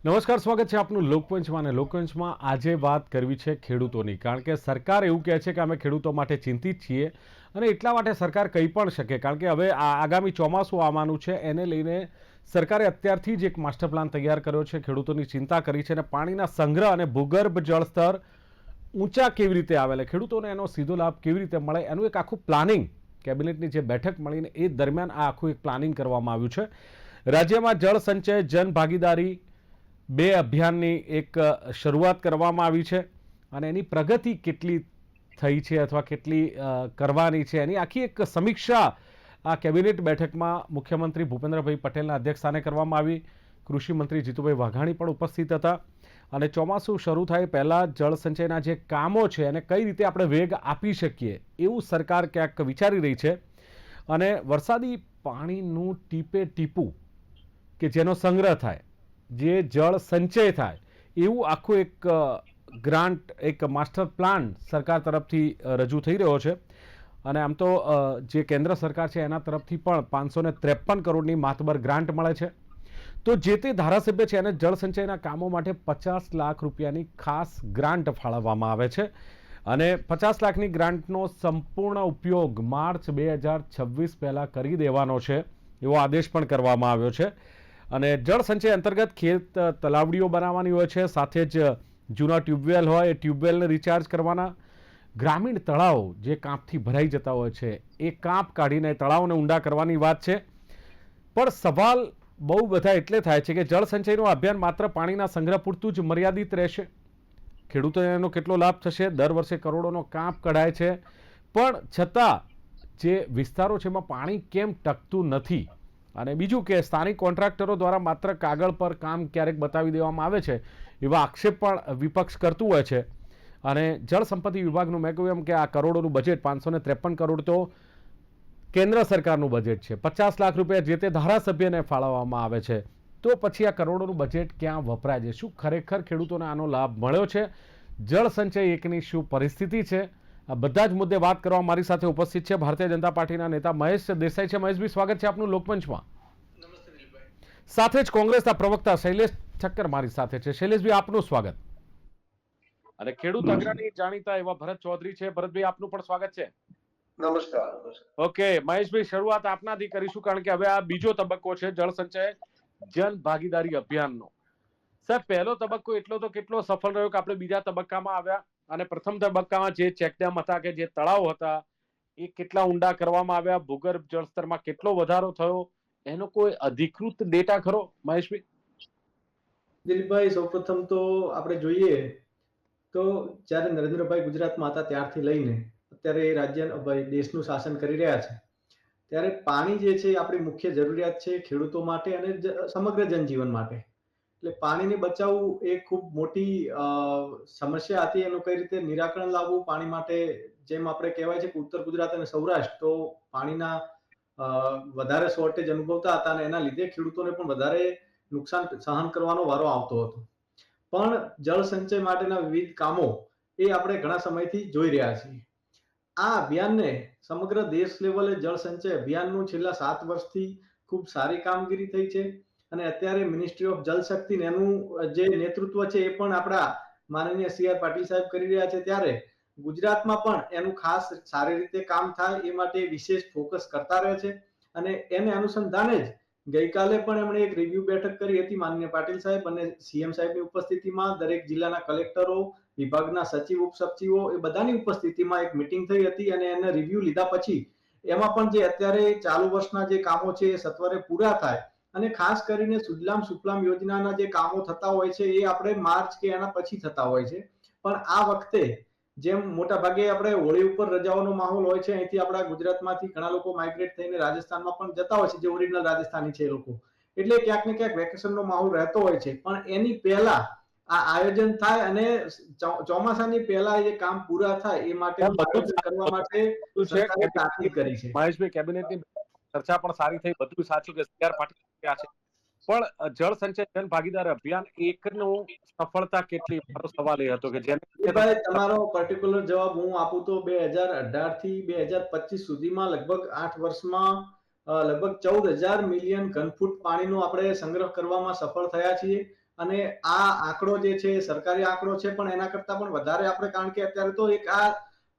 નમસ્કાર, સ્વાગત છે આપનું લોકપંચમાં. અને લોકપંચમાં આજે વાત કરવી છે ખેડૂતોની, કારણ કે સરકાર એવું કહે છે કે અમે ખેડૂતો માટે ચિંતિત છીએ અને એટલા માટે સરકાર કહી પણ શકે, કારણ કે હવે આગામી ચોમાસું આવવાનું છે. એને લઈને સરકારે અત્યારથી જ એક માસ્ટર પ્લાન તૈયાર કર્યો છે, ખેડૂતોની ચિંતા કરી છે અને પાણીના સંગ્રહ અને ભૂગર્ભ જળસ્તર ઊંચા કેવી રીતે આવે, ખેડૂતોને એનો સીધો લાભ કેવી રીતે મળે, એનું એક આખું પ્લાનિંગ કેબિનેટની જે બેઠક મળીને એ દરમિયાન આ આખું એક પ્લાનિંગ કરવામાં આવ્યું છે. રાજ્યમાં જળ સંચય જન ભાગીદારી બે અભિયાનની એક શરૂઆત કરવામાં આવી છે અને એની પ્રગતિ કેટલી થઈ છે અથવા કેટલી કરવાની છે એની આખી એક સમીક્ષા આ કેબિનેટ બેઠકમાં મુખ્યમંત્રી ભૂપેન્દ્રભાઈ પટેલના અધ્યક્ષસ્થાને કરવામાં આવી. કૃષિ મંત્રી જીતુભાઈ વાઘાણી પણ ઉપસ્થિત હતા અને ચોમાસું શરૂ થાય પહેલાં જળ સંચયના જે કામો છે એને કઈ રીતે આપણે વેગ આપી શકીએ એવું સરકાર ક્યાંક વિચારી રહી છે. અને વરસાદી પાણીનું ટીપે ટીપું કે જેનો સંગ્રહ થાય, જે જળ સંચય થાય, એવું આખું એક ગ્રાન્ટ, એક માસ્ટર પ્લાન સરકાર તરફથી રજૂ થઈ રહ્યો છે. અને આમ તો જે કેન્દ્ર સરકાર છે એના તરફથી પણ 553 કરોડની માતબર ગ્રાન્ટ મળે છે. તો જે તે ધારાસભ્ય છે એને જળ સંચયના કામો માટે 50 લાખ રૂપિયાની ખાસ ગ્રાન્ટ ફાળવવામાં આવે છે અને 50 લાખની ગ્રાન્ટનો સંપૂર્ણ ઉપયોગ માર્ચ 2026 પહેલાં કરી દેવાનો છે એવો આદેશ પણ કરવામાં આવ્યો છે. અને જળ સંચય અંતર્ગત ખેત તલાવડીઓ બનાવવાની હોય છે, સાથે જ જૂના ટ્યુબવેલ હોય એ ટ્યુબવેલને રિચાર્જ કરવાના, ગ્રામીણ તળાવ જે કાંપથી ભરાઈ જતા હોય છે એ કાંપ કાઢીને તળાવને ઊંડા કરવાની વાત છે. પણ સવાલ બહુ બધા એટલે થાય છે કે જળ સંચયનું અભિયાન માત્ર પાણીના સંગ્રહ પૂરતું જ મર્યાદિત રહેશે, ખેડૂતોને એનો કેટલો લાભ થશે? દર વર્ષે કરોડોનો કાંપ કઢાય છે, પણ છતાં જે વિસ્તારો છે એમાં પાણી કેમ ટકતું નથી? અને બીજું કે સ્થાનિક કોન્ટ્રાક્ટરો દ્વારા માત્ર કાગળ પર કામ ક્યારેક બતાવી દેવામાં આવે છે એવા આક્ષેપ પણ વિપક્ષ કરતું હોય છે. અને જળ સંપત્તિ વિભાગનું મેં કહ્યું એમ કે આ કરોડોનું બજેટ 553 કરોડ તો કેન્દ્ર સરકારનું બજેટ છે, 50 લાખ રૂપિયા જે તે ધારાસભ્યને ફાળવવામાં આવે છે. તો પછી આ કરોડોનું બજેટ ક્યાં વપરાય છે? શું ખરેખર ખેડૂતોને આનો લાભ મળ્યો છે? જળ સંચય એકની શું પરિસ્થિતિ છે? આ બધા જ મુદ્દે વાત કરવા મારી સાથે ઉપસ્થિત છે ભારતીય જનતા પાર્ટીના નેતા મહેશ દેસાઈ છે. મહેશભાઈ, સ્વાગત છે આપનું લોકપંચમાં. સાથે જ કોંગ્રેસના પ્રવક્તા શૈલેષ ઠક્કર મારી સાથે છે. શૈલેષભાઈ, આપનું સ્વાગત. અને ખેડૂત અગ્રણી જાણીતા એવા ભરત ચૌધરી છે. ભરતભાઈ, આપનું પણ સ્વાગત છે. નમસ્કાર. ઓકે મહેશભાઈ, શરૂઆત આપનાથી કરીશું, કારણ કે હવે આ બીજો તબક્કો છે જળ સંચય જન ભાગીદારી અભિયાનનો. સાહેબ, પહેલો તબક્કો એટલો તો કેટલો સફળ રહ્યો કે આપણે બીજા તબક્કામાં આવ્યા અને પ્રથમ તબક્કામાં જે ચેકડેમ હતા કે જે તળાવ હતા એ કેટલા ઊંડા કરવામાં આવ્યા, ભૂગર્ભ જળસ્તરમાં કેટલો વધારો થયો, એનો કોઈ અધિકૃત ડેટા ખરો મહેશભાઈ? દિલીપભાઈ, સૌપ્રથમ તો આપણે જોઈએ તો જ્યારે નરેન્દ્રભાઈ ગુજરાતમાં હતા ત્યારથી લઈને અત્યારે રાજ્ય દેશનું શાસન કરી રહ્યા છે, ત્યારે પાણી જે છે આપણી મુખ્ય જરૂરિયાત છે ખેડૂતો માટે અને સમગ્ર જનજીવન માટે. એટલે પાણીને બચાવવું એ ખૂબ મોટી સમસ્યા હતી. એનું કઈ રીતે નિરાકરણ લાવવું પાણી માટે, જેમ આપણે કહેવાય છે કે ઉત્તર ગુજરાત અને સૌરાષ્ટ્ર તો પાણીના વધારે શોર્ટેજ અનુભવતા હતા અને એના લીધે ખેડૂતોને પણ વધારે નુકસાન સહન કરવાનો વારો આવતો હતો. પણ જળ સંચય માટેના વિવિધ કામો એ આપણે ઘણા સમયથી જોઈ રહ્યા છીએ. આ અભિયાનને સમગ્ર દેશ લેવલે જળ સંચય અભિયાનનું છેલ્લા 7 વર્ષથી ખૂબ સારી કામગીરી થઈ છે અને અત્યારે મિનિસ્ટ્રી ઓફ જલ શક્તિ એનું જે નેતૃત્વ છે એ પણ આપણા માનનીય CR પાટીલ સાહેબ કરી રહ્યા છે. ત્યારે ગુજરાતમાં પણ એનું ખાસ સારી રીતે કામ થાય એ માટે વિશેષ ફોકસ કરતા રહે છે અને એને અનુસંધાને જ ગઈકાલે પણ એમણે એક રિવ્યુ બેઠક કરી હતી માનનીય પાટીલ સાહેબ અને CM સાહેબની ઉપસ્થિતિમાં. દરેક જિલ્લાના કલેક્ટરો, વિભાગના સચિવ, ઉપસચિવો એ બધાની ઉપસ્થિતિમાં એક મીટિંગ થઈ હતી અને એને રિવ્યુ લીધા પછી એમાં પણ જે અત્યારે ચાલુ વર્ષના જે કામો છે એ સત્વરે પૂરા થાય અને ખાસ કરીને સુજલામ સુફલામ યોજનાના જે કામો થતા હોય છે એ આપણે માર્ચ કે એના પછી થતા હોય છે. પણ આ વખતે જેમ મોટા ભાગે આપણે હોળી ઉપર રજાઓનો માહોલ હોય છે, અહીંથી આપણા ગુજરાતમાંથી ઘણા લોકો માઇગ્રેટ થઈને રાજસ્થાનમાં પણ જતા હોય છે, જે ઓરિજિનલ રાજસ્થાની છે એ લોકો, એટલે ક્યાંક ને ક્યાંક વેકેશનનો માહોલ રહેતો હોય છે. પણ એની પહેલા આ આયોજન થાય અને ચોમાસાની પહેલા એ કામ પૂરા થાય એ માટેનું આયોજન કરવા માટે સરકારે તાકીદ કરી છે. મહેશભાઈ, કેબિનેટની ચર્ચા પણ સારી થઈ, બધું સાચું કે CR પાટીલ ક્યાં છે, પણ જળ સંચય જન ભાગીદાર અભિયાન એકનું સફળતા કેટલી? મારો સવાલ એ હતો કે જેને ભાઈ, તમારો પર્ટિક્યુલર જવાબ હું આપું તો 2018 થી 2025 સુધીમાં લગભગ 8 વર્ષમાં લગભગ 14,000 મિલિયન ઘનફૂટ પાણીનો આપણે સંગ્રહ કરવામાં સફળ થયા છીએ અને આ આંકડો જે છે એ સરકારી આંકડો છે, પણ એના કરતા પણ વધારે આપણે, કારણ કે અત્યારે તો એક આ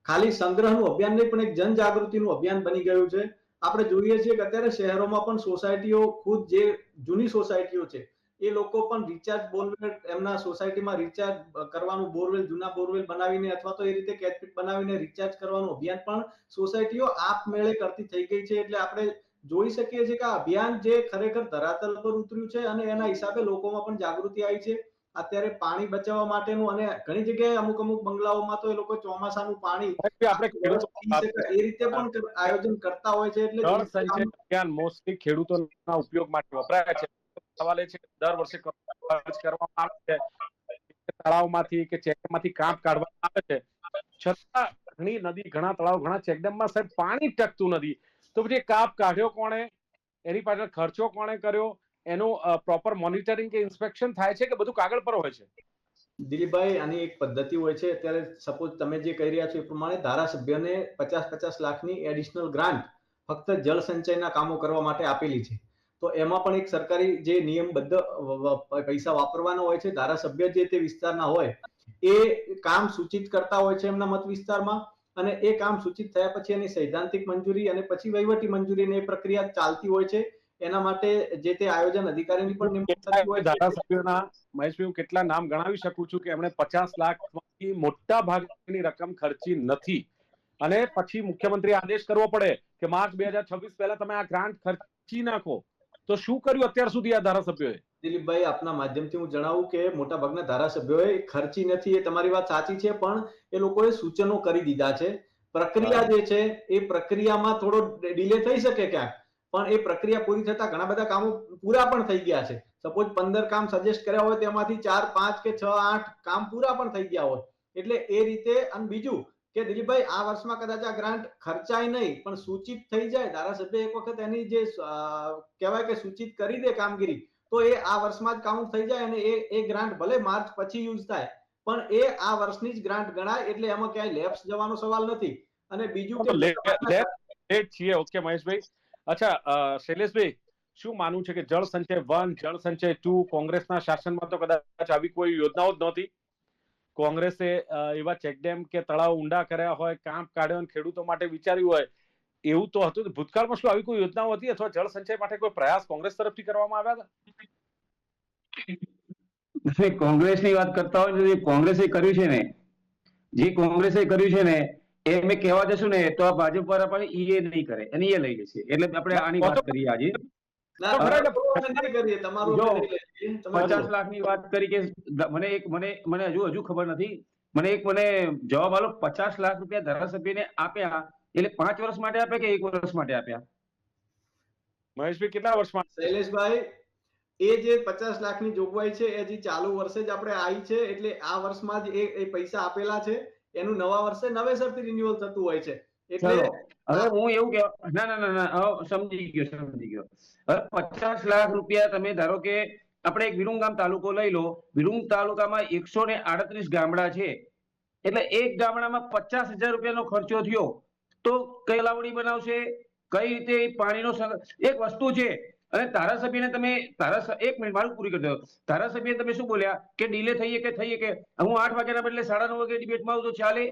ખાલી સંગ્રહનું અભિયાન નહીં પણ એક જનજાગૃતિનું અભિયાન બની ગયું છે. આપણે જોઈએ છીએ કે અત્યારે શહેરોમાં પણ સોસાયટીઓ, ખુદ જે જૂની સોસાયટીઓ છે એ લોકો પણ રિચાર્જ બોરવેલ એમના સોસાયટીમાં રિચાર્જ કરવાનું, બોરવેલ જૂના બોરવેલ બનાવીને અથવા તો એ રીતે કેચપીટ બનાવીને રિચાર્જ કરવાનું અભિયાન પણ સોસાયટીઓ આપમેળે કરતી થઈ ગઈ છે. એટલે આપણે જોઈ શકીએ છીએ કે આ અભિયાન જે ખરેખર ધરાતલ પર ઉતર્યું છે અને એના હિસાબે લોકોમાં પણ જાગૃતિ આવી છે. અત્યારે પાણી બચાવવા માટેનું, અને ઘણી જગ્યાએ અમુક અમુક બંગલાઓમાં તો એ લોકો ચોમાસાનું પાણી આપણે આખું વર્ષ ખેડૂતો પી શકાય એ રીતે પણ આયોજન કરતા હોય છે. એટલે જળ સંચય દિલીપભાઈ, અભિયાન મોસ્ટલી ખેડૂતોના ઉપયોગ માટે વપરાય છે. સવાલ એ છે કે દર વર્ષે ખર્ચ કરવામાં આવે છે, તળાવમાંથી કે ચેકમાંથી કાંપ કાઢવામાં આવે છે, છતાં ઘણી નદી, ઘણા તળાવ, ઘણા ચેકડેમમાં સાહેબ પાણી ટકતું નથી. તો પછી કાપ કાઢ્યો કોણે, એની પાછળ ખર્ચો કોણે કર્યો, એનું પ્રોપર મોનિટરિંગ કે ઇન્સ્પેક્શન થાય છે કે બધું કાગળ પર હોય છે? દિલીપભાઈ, આની એક પદ્ધતિ હોય છે. અત્યારે સપોઝ તમે જે કહી રહ્યા છો એ પ્રમાણે ધારાસભ્યને 50-50 લાખની એડિશનલ ગ્રાન્ટ ફક્ત જળ સંચયના કામો કરવા માટે આપેલી છે. તો એમાં પણ એક સરકારી જે નિયમબદ્ધ પૈસા વાપરવાના હોય છે. ધારાસભ્ય જે તે વિસ્તારના હોય એ કામ સૂચિત કરતા હોય છે એમના મત વિસ્તારમાં, અને એ કામ સૂચિત થયા પછી એની સૈદ્ધાંતિક મંજૂરી અને પછી વહીવટી મંજૂરીની એ પ્રક્રિયા ચાલતી હોય છે. એના માટે જે તે આયોજન અધિકારીની પણ નિમણૂક થતી હોય છે. ધારાસભ્યોના, મહેશભાઈ, હું કેટલા નામ ગણાવી શકું છું કે એમણે 50 લાખમાંથી મોટા ભાગની રકમ ખર્ચી નથી, અને પછી મુખ્યમંત્રી આદેશ કરવો પડે કે માર્ચ 2026 પહેલા તમે આ ગ્રાન્ટ ખર્ચી નાખો. તો શું કર્યું અત્યાર સુધી આ ધારાસભ્યોએ? દિલીપભાઈ, આપના માધ્યમથી હું જણાવું કે મોટાભાગના ધારાસભ્યોએ ખર્ચી નથી, એ તમારી વાત સાચી છે, પણ એ લોકોએ સૂચનો કરી દીધા છે. પ્રક્રિયા જે છે એ પ્રક્રિયામાં થોડો ડિલે થઈ શકે ક્યાંક, પણ એ પ્રક્રિયા પૂરી થતા ઘણા બધા કામો પૂરા પણ થઈ ગયા છે. સપોઝ 15 કામ સજેસ્ટ કર્યા હોય તેમાંથી 4, 5 કે 6, 8 કામ પૂરા પણ થઈ ગયા હોય. એટલે એ રીતે. અને બીજું કે દિલીપભાઈ, આ વર્ષમાં કદાચ આ ગ્રાન્ટ ખર્ચાય નહીં પણ સૂચિત થઈ જાય, ધારાસભ્ય એક વખત એની જે કહેવાય કે સૂચિત કરી દે કામગીરી, તો એ આ વર્ષમાં જ કાઉન્ટ થઈ જાય અને એ ગ્રાન્ટ ભલે માર્ચ પછી યુઝ થાય પણ એ આ વર્ષની જ ગ્રાન્ટ ગણાય. એટલે એમાં ક્યાંય લેપ્સ જવાનો સવાલ નથી. અને બીજું કે લેટ છીએ. ઓકે મહેશભાઈ. અચ્છા શૈલેષભાઈ, શું માનવું છે કે જળ સંચય 1, જળ સંચય 2, કોંગ્રેસના શાસનમાં તો કદાચ આવી કોઈ યોજનાઓ જ નહોતી. કોંગ્રેસે એવા ચેકડેમ કે તળાવ ઊંડા કર્યા હોય, કાંપ કાઢ્યો, ખેડૂતો માટે વિચાર્યું હોય, એવું તો હતું. ભૂતકાળમાં શું આવી કોઈ યોજનાઓ હતી અથવા જળ સંચય માટે કોઈ પ્રયાસ કોંગ્રેસ તરફથી કરવામાં આવ્યા હતા? કોંગ્રેસની વાત કરતા હોય તો જે કોંગ્રેસે કર્યું છે ને, જે કોંગ્રેસે કર્યું છે ને એ મેં કહેવા જશું ને તો આ ભાજપ વાળા પણ એ નહીં કરે અને એ લઈ લેશે. એટલે આપણે આની વાત કરીએ આજે. ના, તમારું અમે નહીં કરીએ, તમારું અમે નહીં લઈએ. તમે 50 લાખની વાત કરી કે મને હજુ ખબર નથી. મને જવાબ આલો. 50 લાખ રૂપિયા ધારાસભ્યને આપ્યા એટલે 5 વર્ષ માટે આપ્યા કે 1 વર્ષ માટે આપ્યા? મહેશભાઈ, કેટલા વર્ષમાં? શૈલેષભાઈ, એ જે 50 લાખની જોગવાઈ છે એ હજી ચાલુ વર્ષે જ આપણે આવી છે. એટલે આ વર્ષમાં જ એ પૈસા આપેલા છે. એનું નવા વર્ષે નવેસરથી રિન્યુઅલ થતું હોય છે. એટલે હવે હું એવું કહેવા, ના, સમજી ગયો. હવે 50 લાખ રૂપિયા તમે ધારો કે આપણે એક વિરમગામ તાલુકો લઈ લો. વિરમગામ તાલુકામાં 138 ગામડા છે. એટલે એક ગામડામાં 50,000 રૂપિયાનો ખર્ચો થયો તો કઈ લાવણી બનાવશે? કઈ રીતે પાણીનો? એક વસ્તુ છે. અને ધારાસભ્યને તમે એક મિનિટ મારું પૂરી કરી દો. ધારાસભ્ય તમે શું બોલ્યા કે ડીલે થઈએ કે હું 8 વાગ્યાના બદલે 9:30 વાગે ડિબેટમાં આવું તો ચાલે?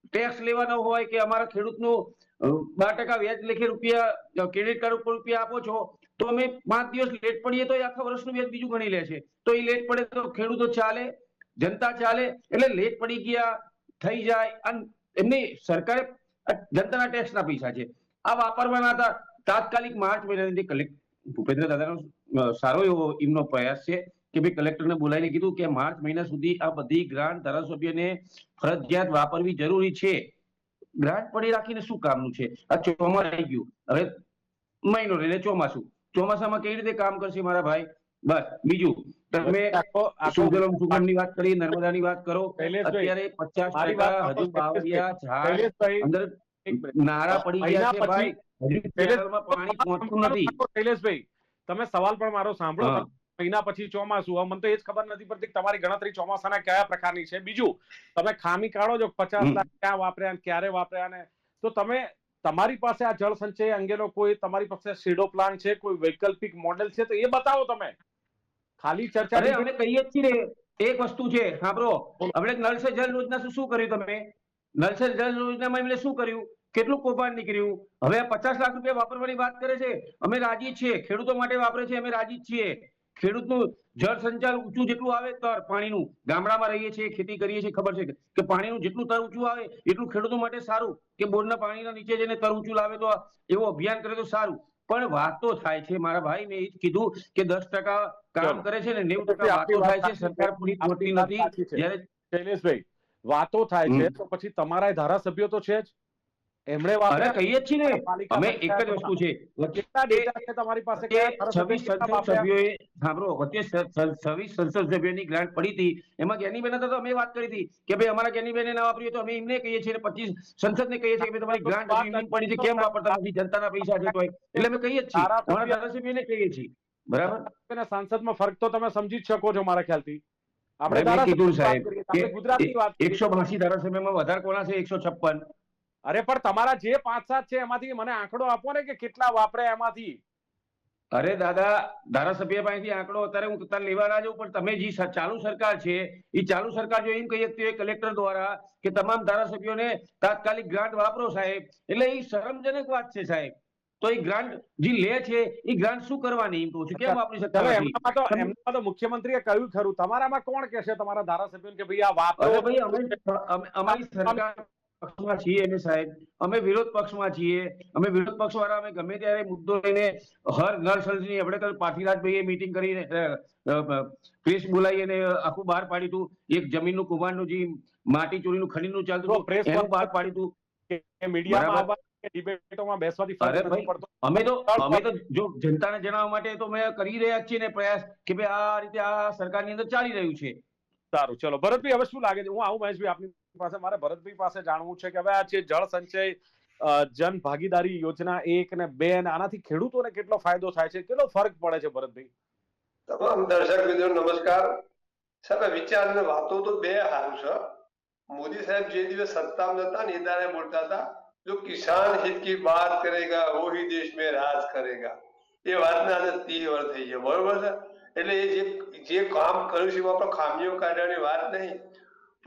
ટેક્સ લેવાનો હોય કે અમારા ખેડૂતનું 12% વ્યાજ લેખે રૂપિયા, ક્રેડિટ કાર્ડ ઉપર રૂપિયા આપો છો, તો અમે 5 દિવસ લેટ પડીએ તો આખા વર્ષનું વ્યાજ બીજું ગણી લે છે. તો એ લેટ પડે તો ખેડૂતો ચાલે, જનતા ચાલે? એટલે લેટ પડી ગયા થઈ જાય. અને એમની સરકારે જનતાના ટેક્સના પૈસા છે, આ વાપરવાના હતા. તાત્કાલિક માર્ચ મહિનાની ભૂપેન્દ્ર દાદાનો સારો એવો એમનો પ્રયાસ છે કે ભાઈ કલેક્ટરને બોલાવીને કીધું કે માર્ચ મહિના સુધી આ બધી ગ્રાન્ટ ધારાસભ્યને ફરજિયાત વાપરવી જરૂરી છે. ગ્રાન્ટ પડી રાખીને શું કામનું છે? આ ચોમાસું આવી ગયું, હવે મહિનો રહીને ચોમાસામાં કેવી રીતે કામ કરશે મારા ભાઈ? બસ. બીજું તમે સુજલામ સુફલામની વાત કરી, નર્મદાની વાત કરો. અત્યારે 50% હજુ બાવળિયા ઝાડ અંદર નારા પડી ગયા છે ભાઈ. પાણી પહોંચતું નથી. શૈલેષભાઈ, તમે સવાલ પણ મારો સાંભળો. મહિના પછી ચોમાસું, મને તો એ જ ખબર નથી પડતી તમારી ગણતરી ચોમાસાના કયા પ્રકારની છે. બીજું, તમે ખામી કાઢો છો 50 લાખ ક્યાં વાપર્યા અને ક્યારે વાપર્યા ને, તો તમે તમારી પાસે આ જળ સંચય અંગેનો કોઈ તમારી પાસે સીડો પ્લાન છે, કોઈ વૈકલ્પિક મોડેલ છે, તો એ બતાવો તમે. ખાલી ચર્ચા અરે અમે કહીએ જ છીએ એક વસ્તુ છે સાંભળો, આપણે નળ સે જલ યોજના શું કર્યું તમે? નળ સે જલ યોજનામાં એમણે શું કર્યું? કેટલું કૌભાંડ નીકળ્યું? હવે 50 લાખ રૂપિયા વાપરવાની વાત કરે છે, અમે રાજી છીએ, ખેડૂતો માટે વાપરે છે, અમે રાજી છીએ. ખેડૂતનું જળ સંચાર ઊંચું જેટલું આવે તર પાણીનું, ગામડામાં રહીએ છીએ, ખેતી કરીએ છીએ, ખબર છે કે પાણીનું જેટલું તર ઊંચું આવે એટલું ખેડૂતો માટે સારું, કે બોરના પાણીના નીચે જઈને તર ઊંચું લાવે તો એવું અભિયાન કરે તો સારું. પણ વાત તો થાય છે મારા ભાઈ, મેં એ જ કીધું કે 10% કામ કરે છે ને 90% વાતો થાય છે, સરકાર પૂરી પહોંચતી નથી. જ્યારે શૈલેષભાઈ, વાતો થાય છે તો પછી તમારા ધારાસભ્યો તો છે જ, એમણે અરે કહીએ જ છીએ ને, પાલિકા અમે એક જ વસ્તુ છે, કેટલા ડેટા છે તમારી પાસે કે 26 સંસદ સભ્યોએ સાંભળો, વચ્ચે 26 સંસદ સભ્યોની ગ્રાન્ટ પડી હતી, એમાં જ્ઞાનીબેન હતા તો અમે વાત કરી હતી કે ભાઈ અમારા જ્ઞાનીબેને ના વાપર્યું તો અમે એમને કહીએ છીએ, 25 સંસદને કહીએ છીએ કે તમારી ગ્રાન્ટ પડી છે કેમ વાપરતા નથી, જનતાના પૈસા છે તો એટલે અમે કહીએ જ છીએ, અમારા ધારાસભ્યોને કહીએ છીએ. બરાબર, સાંસદમાં ફરક તો તમે સમજી જ શકો છો મારા ખ્યાલથી. આપણે કીધું સાહેબ કે ગુજરાતની વાત 182 ધારાસભ્યમાં વધારે કોના છે? 156. અરે પણ તમારા જે 5-7 છે એમાંથી મને આંકડો આપો ને કે કેટલા વાપર્યા એમાંથી. અરે દાદા, ધારાસભ્ય પાસેથી આંકડો અત્યારે હું તાર લેવા ના જાઉં, પણ તમે જે ચાલુ સરકાર છે એ ચાલુ સરકાર જો એમ કહીએ કે કલેક્ટર દ્વારા કે તમામ ધારાસભ્યોને તાત્કાલિક ગ્રાન્ટ વાપરો સાહેબ, એટલે એ શરમજનક વાત છે સાહેબ. તો એ ગ્રાન્ટ જે લે છે એ ગ્રાન્ટ શું કરવાની, એમ કહું છું, કેમ વાપરી શકતા નથી? એમનામાં તો મુખ્યમંત્રીએ કહ્યું ખરું, તમારામાં કોણ કહેશે તમારા ધારાસભ્યોને કે ભાઈ આ વાપરો? અરે ભાઈ, અમારી સરકાર પક્ષમાં છીએ ને સાહેબ, અમે વિરોધ પક્ષમાં છીએ, અમે વિરોધ પક્ષ વાળા અમે ગમે ત્યારે મુદ્દો લઈને હર નર સર્જની આપણે તો પાટીરાજભાઈએ મીટિંગ કરીને પ્રેસ બોલાવી અને આખું બહાર પાડ્યું હતું, એક જમીનનું કૌભાંડનું જે માટી ચોરીનું ખનીજનું ચાલતું હતું એનું બહાર પાડ્યું હતું, મીડિયામાં ડિબેટોમાં બેસવાથી અરે ભાઈ, અમે તો જો જનતાને જણાવવા માટે તો અમે કરી રહ્યા છીએ ને પ્રયાસ કે ભાઈ આ રીતે આ સરકારની અંદર ચાલી રહ્યું છે. સારું, ચલો ભરતભાઈ, હવે શું લાગે છે? હું આવું મહેશભાઈ આપની પાસે, મારે ભરતભાઈ પાસે જાણવું છે કે હવે આ છે જળ સંચય જન ભાગીદારી યોજના 1 અને 2, અને આનાથી ખેડૂતોને કેટલો ફાયદો થાય છે, કેટલો ફરક પડે છે ભરતભાઈ? તમામ દર્શક મિત્રો નમસ્કાર. સાહેબ, વિચાર અને વાતો તો બે સારું છે. મોદી સાહેબ જે દિવસ સત્તામાં હતા ને એ દાડે બોલતા હતા, જો કિસાન હિત की बात करेगा वो ही देश में राज करेगा. એ વાતના આજે 30 વર્ષ થઈ ગયા, બરોબર છે? એટલે એ જે કામ કર્યું છે એમાં પણ ખામીઓ કાઢવાની વાત નહીં.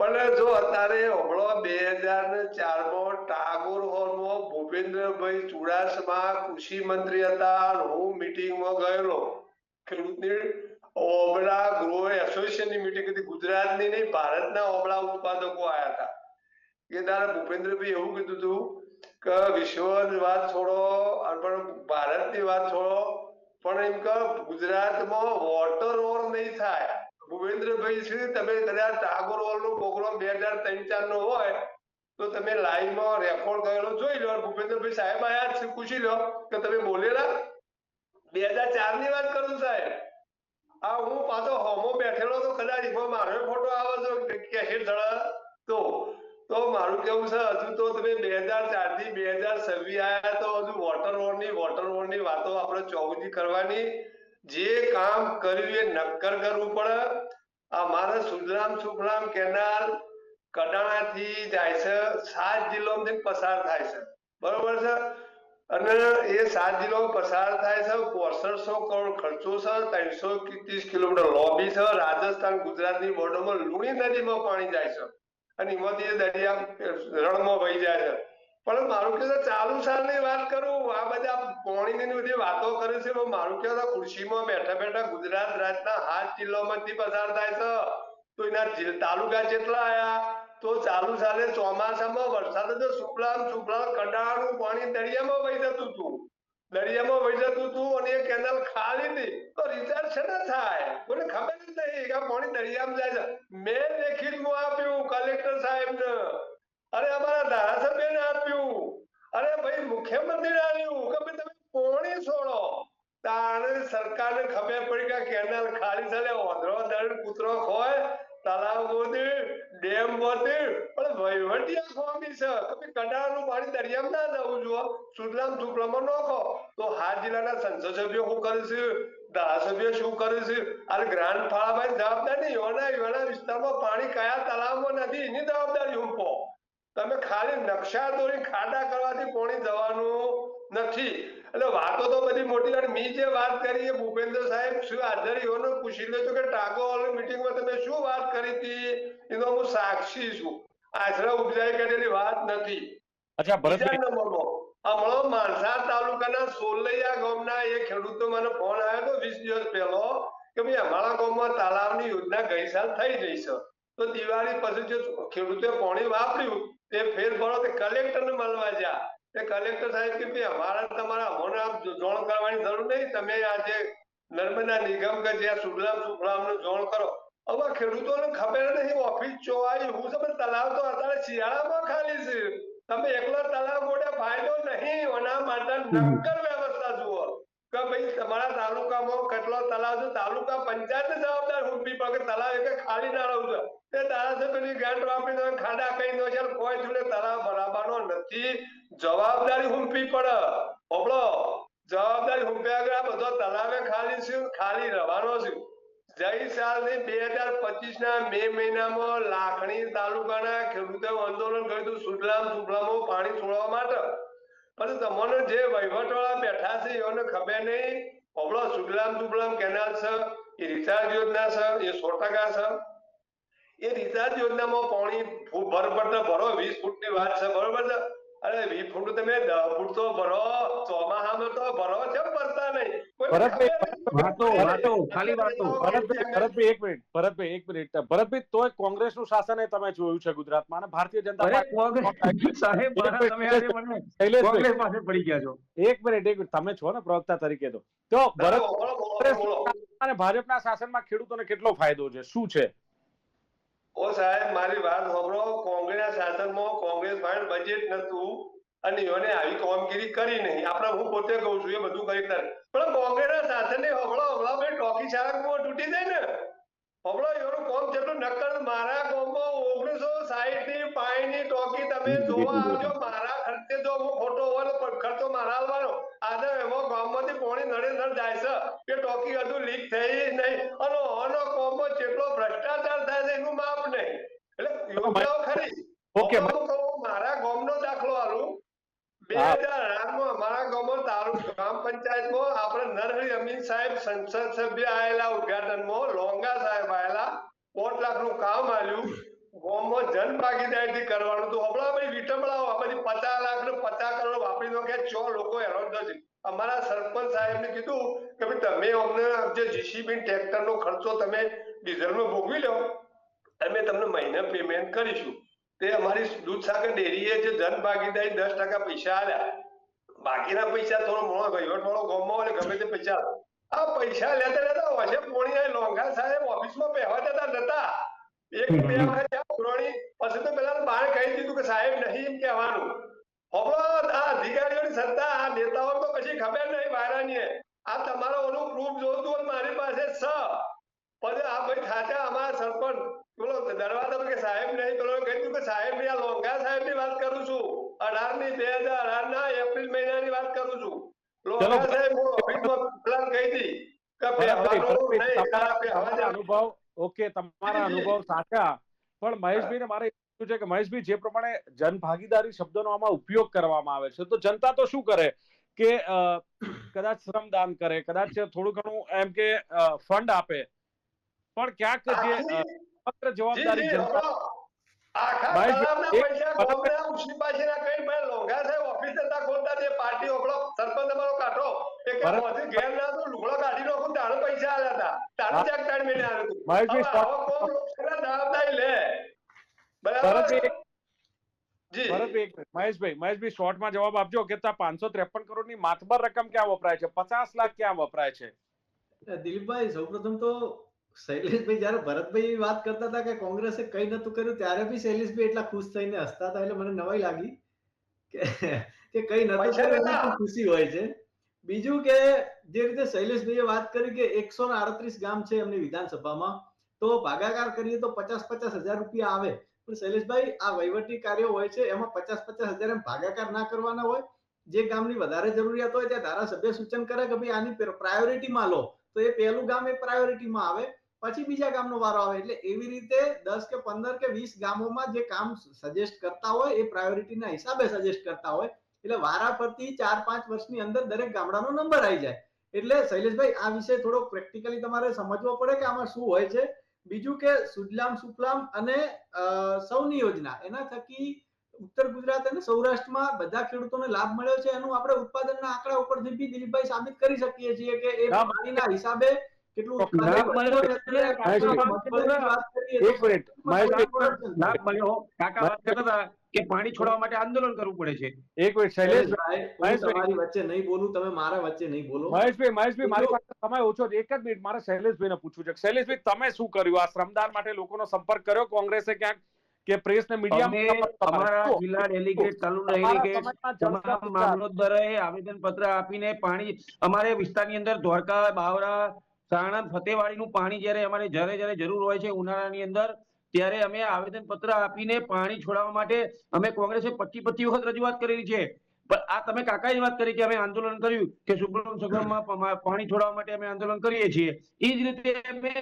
પણ જો અત્યારે હમણો 2004માં ટાગોર હોલમાં ભૂપેન્દ્રભાઈ ચુડાસમા કૃષિ મંત્રી હતા, હું મીટિંગમાં ગયેલો, ખેડૂતની ઓબળા ગ્રો એસોસિએશનની મીટિંગ હતી, ગુજરાતની નહીં, ભારતના ઓબળા ઉત્પાદકો આવ્યા હતા. એ તારે ભૂપેન્દ્રભાઈ એવું કીધું હતું કે વિશ્વની વાત છોડો, પણ ભારતની વાત છોડો, પણ એમ કે ગુજરાતમાં વોટર વોર નહીં થાય. ભૂપેન્દ્રભાઈ છે, તમે કદાચ ટાગોર હોલ નો પ્રોગ્રામ 2003-4 નો હોય તો તમે લાઈવમાં રેકોર્ડ કરેલો જોઈ લો. ભૂપેન્દ્રભાઈ સાહેબ આયા છે, પૂછી લો કે તમે બોલેલા 2004 ની વાત કરું સાહેબ. આ હું પાછો હોમો બેઠેલો તો કદાચ એમાં મારો ફોટો આવે છે કેસેટ ધડા તો મારું કેવું છે, હજુ તો તમે 2004 થી 2026 આયા તો હજુ વોટર વોર ની વાતો આપણે 14 કરવાની. જે કામ કર્યું એ નક્કર કરવું પડે. અમારે સુજલામ સુફલામ કેનાલ કડાણાથી જાય છે, 7 જિલ્લામાંથી પસાર થાય છે, બરોબર છે? અને એ 7 જિલ્લામાં પસાર થાય છે, 6500 કરોડ ખર્ચો છે, 330 કિલોમીટર લોબી છે. રાજસ્થાન ગુજરાતની બોર્ડરમાં લુણી નદીમાં પાણી જાય છે અને એમાંથી દરિયા રણમાં વહી જાય છે. પણ મારું કે ચાલુ સાલની વાત કરું, આ બધા પાણીની બધી વાતો કરે છે, મારું કે ખુરશીમાં બેઠા બેઠા ગુજરાત રાજ્યના 7 જિલ્લામાંથી પસાર થાય છે. તો એના તાલુકા જેટલા આયા તો ચાલુ સાલે ચોમાસામાં વરસાદ તો સુફલામ કડાળાનું પાણી દરિયામાં વહી જતું હતું અને એ કેનાલ ખાલી હતી તો રિચાર્જ છે ને થાય, કોઈને ખબર જ નહીં કે પાણી દરિયામાં જાય છે. મેં લેખિતમાં આપ્યું કલેક્ટર સાહેબને, અરે અમારા ધારાસભ્યને આપ્યું, અરે ભાઈ મુખ્યમંત્રીને આપ્યું કે ભાઈ તમે પાણી છોડો. તાણે સરકારને ખબર પડી કે કેનાલ ખાલી ચાલે, ઓધરો દળ કૂતરો ખોય, તળાવ ગોદી, ડેમ ગોદી, પણ વહીવટી ખોમી છે કે કડાળાનું પાણી દરિયામાં ના જવું જોઈએ, સુજલામ સુફલામમાં નાખો. તો 7 જિલ્લાના સંસદ સભ્યો શું કરે છે, ધારાસભ્ય શું કરે છે? આ ગ્રાન્ટ ફાળવવાની જવાબદારી એના વિસ્તારમાં પાણી કયા તળાવમાં નથી એની જવાબદારી હું તમે ખાલી નકશા દોરી ખાડા કરવાથી પાણી જવાનું નથી. એટલે વાતો તો બધી મોટી અને મી જે વાત કરી એ ભૂપેન્દ્ર સાહેબ શું હાજરીઓને પૂછી લેજો કે ટાગો હોલ મીટિંગમાં તમે શું વાત કરી હતી, એનો હું સાક્ષી છું. આશરા ઉપજાઈ કરેલી વાત નથી. અચ્છા બીજા ભરતભાઈ, નંબરમાં હમણાં માનસાર તાલુકાના સોલૈયા ગામના એ ખેડૂતો મને ફોન આવ્યો હતો 20 દિવસ પહેલો કે ભાઈ અમારા ગામમાં તળાવની યોજના ગઈ સાલ થઈ ગઈ છે, તો દિવાળી પછી જે ખેડૂતોએ પાણી વાપર્યું તે ફેર ભરો તે કલેક્ટરને મળવા ગયા. એ કલેક્ટર સાહેબ કે ભાઈ અમારા તમારા અમને આપ જોણ કરવાની જરૂર નહીં, તમે આજે નર્મદા નિગમ કે જ્યાં સુફલામ જોણ કરો. હવે ખેડૂતોને ખબર નહીં ઓફિસ ચોવાય હું સમજ તળાવ તો અત્યારે શિયાળામાં ખાલી છે, તમે એકલો તળાવ ગોળે ફાયદો નહીં. એના માટે નક્કર વ્યવસ્થા જુઓ કે ભાઈ તમારા તાલુકામાં કેટલો તળાવ છે, તાલુકા પંચાયત જવાબદાર હોવી પડે કે તળાવ એક ખાલી ના રહું છે તે ધારાસભ્યની ગ્રાન્ટ વાપરીને ખાડા કહી દો છે, કોઈ જોડે તળાવ બરાબરનો નથી. જવાબદારી હુંપવી પડે. હોબળો, જવાબદારી હુંપ્યા આગળ આ બધો તળાવે ખાલી છે, ખાલી રહેવાનો છે. ગઈ સાલની 2025 ના મે મહિનામાં લાખણી તાલુકાના ખેડૂતોએ આંદોલન કર્યું હતું સુફલામો પાણી છોડવા માટે. પણ તમને જે વહીવટવાળા બેઠા છે એઓને ખબર નહીં. હોબળો, સુફલામ કેનાલ છે, એ રિચાર્જ યોજના છે, એ 100% છે. એ રિચાર્જ યોજનામાં પાણી ભરપટ ભરો, 20 ફૂટની વાત છે, બરોબર છે. અરે 20 ફૂટ તમે 10 ફૂટ તો ભરો, ચોમાસામાં તો ભરો, કેમ ભરતા નહીં? ભરતભાઈ એક મિનિટ ભરતભાઈ, તોય કોંગ્રેસનું શાસન એ તમે જોયું છે ગુજરાતમાં, અને ભારતીય જનતા પાર્ટી સાહેબ તમે આજે મને કોંગ્રેસ પાસે પડી ગયા છો. એક મિનિટ તમે છો ને પ્રવક્તા તરીકે, તો ભરત અને ભાજપના શાસનમાં ખેડૂતોને કેટલો ફાયદો છે, શું છે? ઓ સાહેબ મારી વાત સાંભળો. કોંગ્રેસ શાસનમાં કોંગ્રેસ પાસે બજેટ નતું અને એને આવી કામગીરી કરી નહીં. આપણે હું પોતે કહું છું એ બધું કરી કરે, પણ કોંગ્રેસના શાસનને હમણાં ભાઈ ટોકી શાળામાં તૂટી જાય ને. હમણાં એનું કામ જેટલું નક્કર. મારા ગામમાં 1960 ની પાણીની ટોકી તમે જોવા આવજો, મારા ખર્ચે જો હું ખોટો હોવાનો પણ ખર્ચો મારા હાલવાનો. આજે એમાં ગામમાંથી પાણી નડે જાય છે, એ ટોકી હજુ લીક થઈ નહીં. અને આનો ગામમાં જેટલો ભ્રષ્ટાચાર થાય છે એનું માપ નહીં. એટલે યોજનાઓ ખરી. ઓકે, મારા ગામનો દાખલો આલું. 2018 માં અમારા ગામમાં તાલુકા ગ્રામ પંચાયતમાં આપણે નરહરી અમીન સાહેબ સંસદ સભ્ય આયેલા, ઉદઘાટનમાં લોંગા સાહેબ આયેલા, 5 લાખનું કામ આલ્યું. ગામમાં જન ભાગીદારીથી કરવાનું હતું. હમણાં ભાઈ વિટંબળાઓ આ બધી 50 લાખ ને 50 કરોડ વાપરી દો કે 6 લોકો હેરાન થશે. અમારા સરપંચ સાહેબને કીધું કે ભાઈ તમે અમને જે જીસીબી ટ્રેક્ટરનો ખર્ચો તમે ડીઝલમાં ભોગવી લો, અમે તમને મહિને પેમેન્ટ કરીશું. તે અમારી દૂધ સાગર ડેરીએ જે જન ભાગીદારી 10% પૈસા આલ્યા. બાકીના પૈસા થોડો મોડો વહીવટ વાળો ગામમાં હોય ગમે તે પૈસા આ પૈસા લેતા હોય છે. પોણી લોંગા સાહેબ ઓફિસમાં બેહવા દેતા નતા. એક બે વખત પુરાણી પછી તો પેલા બહાર કહી દીધું કે સાહેબ નહીં એમ કહેવાનું. હવે આ અધિકારીઓની સત્તા, આ નેતાઓ તો કશી ખબર નહીં વાયરાની. આ તમારો ઓનું પ્રૂફ જોતું મારી પાસે છે. પછી આ ભાઈ ખાચા અમારા સરપંચ બોલો દરવાજા કે સાહેબ નહીં, પેલો કહ્યું કે સાહેબ ની આ લોંગા સાહેબ ની વાત કરું છું. 2018 ના એપ્રિલ મહિનાની વાત કરું છું. લોંગા સાહેબ હું ઓફિસમાં પ્લાન કહી હતી કે તમારા અનુભવ સાચા, પણ મહેશભાઈને મારે એવું છે કે મહેશભાઈ જે પ્રમાણે જનભાગીદારી શબ્દનો આમાં ઉપયોગ કરવામાં આવે છે, તો જનતા તો શું કરે કે કદાચ શ્રમદાન કરે, કદાચ થોડું ઘણું એમ કે ફંડ આપે, પણ ક્યાંક જે માત્ર જવાબદારી જનતા મહેશભાઈ શોર્ટમાં જવાબ આપજો કે 553 કરોડની માતબર રકમ ક્યાં વપરાય છે, 50 લાખ ક્યાં વપરાય છે? દિલીપભાઈ, સૌપ્રથમ તો શૈલેષભાઈ જયારે ભરતભાઈ વાત કરતા હતા કે કોંગ્રેસે કઈ નતું કર્યું, ત્યારે બી શૈલેષભાઈ એટલા ખુશ થઈને હસતા હતા, એટલે મને નવાઈ લાગી કે કઈ નતું કર્યું, ખુશી હોય છે. બીજું કે જે રીતે શૈલેષભાઈએ વાત કરી કે 138 ગામ છે એમની વિધાનસભામાં, તો ભાગાકાર કરીએ તો 50-50 હજાર રૂપિયા આવે. પણ શૈલેષભાઈ, આ વહીવટી કાર્યો હોય છે એમાં 50-50 હજાર એમ ભાગાકાર ના કરવાના હોય. જે ગામની વધારે જરૂરિયાત હોય ત્યાં ધારાસભ્ય સૂચન કરે કે ભાઈ આની પ્રાયોરિટીમાં લો, તો એ પહેલું ગામ એ પ્રાયોરિટીમાં આવે, પછી બીજા ગામનો વારો આવે. એટલે એવી રીતે 10 કે 15 કે 20 ગામોમાં જે કામ સજેસ્ટ કરતા હોય એ પ્રાયોરિટીના હિસાબે સજેસ્ટ કરતા હોય. એટલે વારાફરતી 4-5 વર્ષની અંદર દરેક ગામડાનો નંબર આવી જાય. એટલે શૈલેષભાઈ આ વિશે થોડો પ્રેક્ટિકલી તમારે સમજવો પડે કે આમાં શું હોય છે. બીજું કે સુજલામ સુફલામ અને સૌની યોજના એના થકી ઉત્તર ગુજરાત અને સૌરાષ્ટ્રમાં બધા ખેડૂતોને લાભ મળ્યો છે. એનું આપણે ઉત્પાદનના આંકડા ઉપરથી બી દિલીપભાઈ સાબિત કરી શકીએ છીએ કે એ પાણીના હિસાબે કેટલું ઉત્પાદન લાભ મળ્યો વધ્યું એટલે છે. મગફળીની વાત કરીએ તો એક મિનિટ મહેશભાઈ, લાભ મળ્યો. કાકા વાત કરતા હતા કે પાણી છોડવા માટે આંદોલન કરવું પડે છે. એક મિનિટ શૈલેષભાઈ, શૈલેષભાઈ, હું તમારી વચ્ચે નહીં બોલું, તમે મારા વચ્ચે નહીં બોલો. મહેશભાઈ મારી પાસે સમય ઓછો છે. એક જ મિનિટ મારે શૈલેષભાઈને પૂછવું છે. શૈલેષભાઈ, તમે શું કર્યું આ શ્રમદાન માટે? લોકોનો સંપર્ક કર્યો કોંગ્રેસે ક્યાંક કે પ્રેસ ને અમે મીડિયા? અમારા જિલ્લા ડેલિગેટ, તાલુકા ડેલિગેટ, તમામ મામલતદારોએ આવેદન પત્ર આપીને પાણી અમારે વિસ્તારની અંદર ધોળકા, બાવરા, સાણંદ, ફતેવાડીનું પાણી જ્યારે જરૂર હોય છે ઉનાળાની અંદર, ત્યારે અમે આવેદન પત્ર આપીને પાણી છોડાવવા માટે અમે કોંગ્રેસે 25 વખત રજૂઆત કરેલી છે. પણ આ તમે કાકાએ વાત કરી કે અમે આંદોલન કર્યું કે સુગમ સગમમાં પાણી છોડાવવા માટે અમે આંદોલન કરીએ છીએ. એ જ રીતે અમે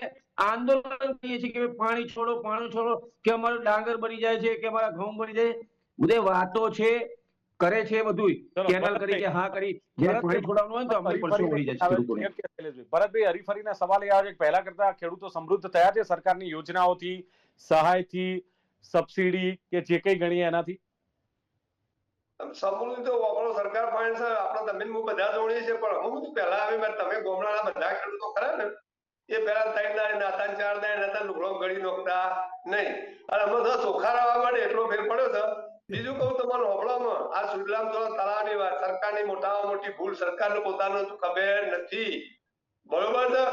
આંદોલન કરીએ છીએ કે પાણી છોડો કે અમારો ડાંગર બની જાય છે કે અમારા ઘઉં બની જાય. બધી વાતો છે, કરે છે બધુંય. કેનાલ કરી કે હા કરી, જ્યારે પાણી છોડાવવાનું હોય ને તો અમારી પરસો વળી જાય છે ખેડૂતોને. ભરતભાઈ, હરીફરીના સવાલ એ આવે છે કે પહેલા કરતા ખેડૂતો સમૃદ્ધ થયા છે સરકારની યોજનાઓથી, સહાયથી, સબસિડી કે જે કઈ ગણીએ એનાથી? સમૃદ્ધિ તો આપણો સરકાર પાસે છે. આપણે તમે હું બધા જોડીએ છીએ, પણ અમુક બધું પહેલા આવી તમે ગામડાના બધા ખેડૂતો ખરા ને, એ પેલા 3 દાડે નાતા 4 દાડે નાતા લુગડો ગળી નોખતા નહીં. અને અમે તો ચોખા રવા માટે એટલો ફેર પડ્યો છે. બીજું કહું તમારું હોબળામાં આ સુજલામ તળાવની વાત, સરકારની મોટામાં મોટી ભૂલ સરકારને પોતાનું ખબર નથી. બરોબર છે?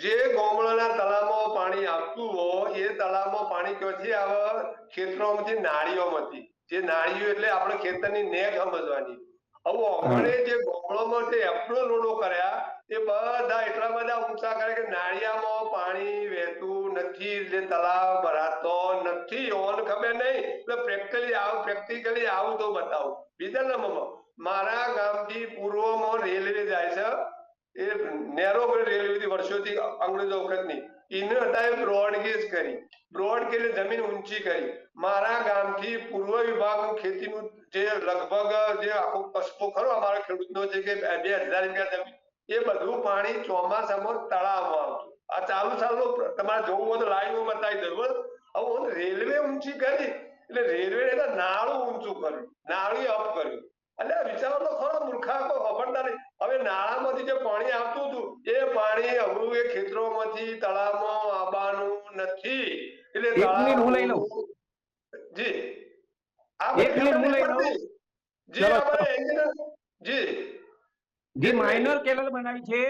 જે ગામડાના તળાવમાં પાણી આવતું હોય એ તળાવમાં પાણી ક્યાંથી આવે? ખેતરોમાંથી, નાળીઓમાંથી. જે નાળીઓ એટલે આપણે ખેતરની નેક સમજવાની. હવે આપણે જે ગામડામાં જે એપ્રો લોડો કર્યા એ બધા એટલા બધા ઊંચા કરે કે નાળિયામાં પાણી વહેતું નથી, એટલે તળાવ ભરાતો નથી. ઓન ખબર નહીં એટલે પ્રેક્ટિકલી આવું તો બતાવું. બીજા નંબરમાં મારા ગામથી પૂર્વમાં રેલવે જાય છે. એ નેરો રેલવે વર્ષોથી અંગ્રેજો વખતની એને હતા બ્રોડગેજ કરી. બ્રોડગેજ જમીન ઊંચી કરી. મારા ગામથી પૂર્વ વિભાગનું ખેતીનું જે લગભગ જે આખો કસ્બો ખરો અમારા ખેડૂતનો છે કે 2000 વીઘા જમીન, એ બધું પાણી ચોમાસામાં તળાવમાં આવતું. આ ચાલુ સાલનો તમારે જોવું હોય તો લાઈનમાં બતાવી દઉં. હવે રેલવે ઊંચી કરી એટલે રેલવે નાળું ઊંચું કર્યું, નાળી અપ કર્યું. એટલે વિચારો તો ખરો, મૂર્ખા કોઈ ખબરતા નહીં. હવે નાળામાંથી જે પાણી આવતું હતું એ પાણી હવે એ ખેતરોમાંથી તળાવમાં આવવાનું નથી. એટલે હું લઈ લઉં. જી જે માઇનર કેનાલ બનાવી છે,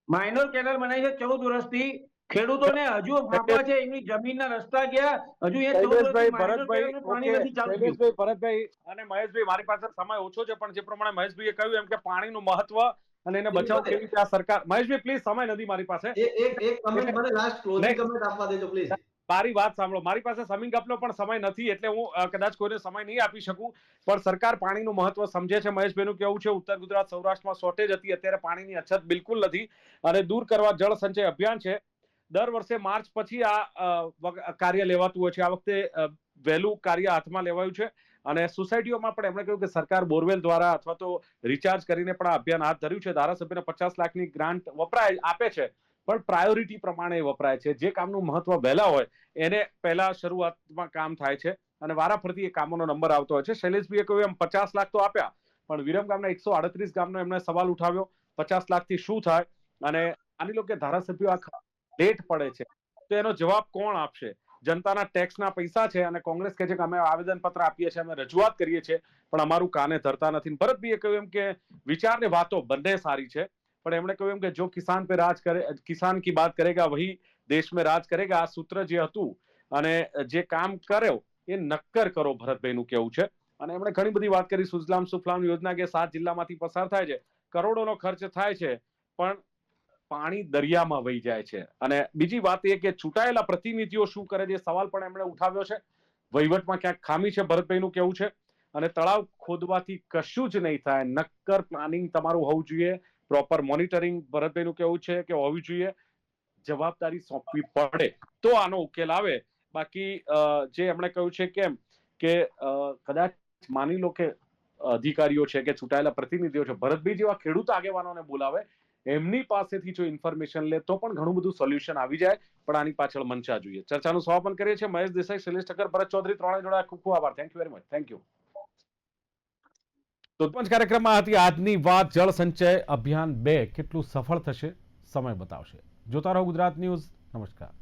14 વર્ષથી ખેડૂતોને હજુ ફાફા છે. એમની જમીનના રસ્તા ગયા, હજુ એ 14 વર્ષથી પાણી નથી ચાલુ થયું. ભરતભાઈ અને મહેશભાઈ, મારી પાસે સમય ઓછો છે, પણ જે પ્રમાણે મહેશભાઈએ કહ્યું એમ કે પાણીનું મહત્વ અને એને બચાવ કેવી રીતે આ સરકાર. મહેશભાઈ પ્લીઝ, સમય નથી મારી પાસે. એક કમેન્ટ મને લાસ્ટ ક્લોઝિંગ કમેન્ટ આપવા દેજો પ્લીઝ. મારી વાત સાંભળો, મારી પાસે સમિંગ અપનો પણ સમય નથી, એટલે હું કદાચ કોઈને સમય નહીં આપી શકું. પણ સરકાર પાણીનું મહત્વ સમજે છે. મહેશભાઈનું કેવું છે ઉત્તર ગુજરાત, સૌરાષ્ટ્રમાં શોર્ટેજ હતી, અત્યારે પાણીની અછત બિલકુલ નથી અને દૂર કરવા જળ સંચય અભિયાન છે. દર વર્ષે માર્ચ પછી આ કાર્ય લેવાતું હોય છે. આ વખતે વહેલું કાર્ય હાથમાં લેવાયું છે અને સોસાયટીઓમાં પણ એમણે કહ્યું કે સરકાર બોરવેલ દ્વારા અથવા તો રિચાર્જ કરીને પણ આ અભિયાન હાથ ધર્યું છે. ધારાસભ્યને 50 લાખની ગ્રાન્ટ આપે છે, પણ પ્રાયોરિટી પ્રમાણે વપરાય છે. જે કામનું મહત્વ વહેલા હોય એને પહેલા શરૂઆતમાં કામ થાય છે અને વારાફરતી એ કામોનો નંબર આવતો હોય છે. શૈલેષભાઈએ કહ્યું એમ 50 લાખ તો આપ્યા, પણ વિરમ ગામના 138 ગામનો એમણે સવાલ ઉઠાવ્યો 50 લાખથી શું થાય. અને માની લો કે ધારાસભ્યો આ લેટ પડે છે તો એનો જવાબ કોણ આપશે? જનતાના ટેક્સના પૈસા છે અને કોંગ્રેસ કહે છે કે અમે આવેદન પત્ર આપીએ છીએ, અમે રજૂઆત કરીએ છીએ, પણ અમારું કાને ધરતા નથી. ભરતભાઈએ કહ્યું એમ કે વિચાર ને વાતો બંને સારી છે, પણ એમણે કહ્યું એમ કે જો કિસાન પે રાજ કરે, કિસાન કી બાત કરેગા વહી દેશ में રાજ કરેગા. આ સૂત્ર જે હતું અને જે કામ કર્યો એ નક્કર કરો, ભરતભાઈનું કેવું છે. અને એમણે ઘણી બધી વાત કરી. સુજલામ સુફલામ યોજના કે 7 જિલ્લામાંથી પસાર થાય છે, કરોડોનો ખર્ચ થાય છે, પણ પાણી દરિયામાં વહી જાય છે. અને બીજી વાત એ કે ચૂંટાયેલા પ્રતિનિધિઓ શું કરે છે, સવાલ પણ એમણે ઉઠાવ્યો છે. વહીવટમાં ક્યાંક ખામી છે, ભરતભાઈનું કેવું છે. અને તળાવ ખોદવાથી કશું જ નહીં થાય, નક્કર પ્લાનિંગ તમારું હોવું જોઈએ, પ્રોપર મોનિટરિંગ ભરતભાઈનું કેવું છે કે હોવી જોઈએ. જવાબદારી સોંપવી પડે તો આનો ઉકેલ આવે. બાકી જે એમણે કહ્યું છે કેમ કે કદાચ માની લો કે અધિકારીઓ છે કે ચૂંટાયેલા પ્રતિનિધિઓ છે, ભરતભાઈ જેવા ખેડૂત આગેવાનોને બોલાવે, એમની પાસેથી જો ઇન્ફોર્મેશન લે તો પણ ઘણું બધું સોલ્યુશન આવી જાય. પણ આની પાછળ મંચા જોઈએ. ચર્ચાનું સમાપન કરીએ છીએ. મહેશ દેસાઈ, શૈલેષ ઠક્કર, ભરત ચૌધરી ત્રણે જોડાયા. ખૂબ ખૂબ આભાર. Thank you very much. Thank you. તો પંચ કાર્યક્રમમાં હતી આજની વાત. જળ સંચય અભિયાન 2 કેટલું સફળ થશે સમય બતાવશે. જોતા રહો ગુજરાત ન્યૂઝ. નમસ્કાર.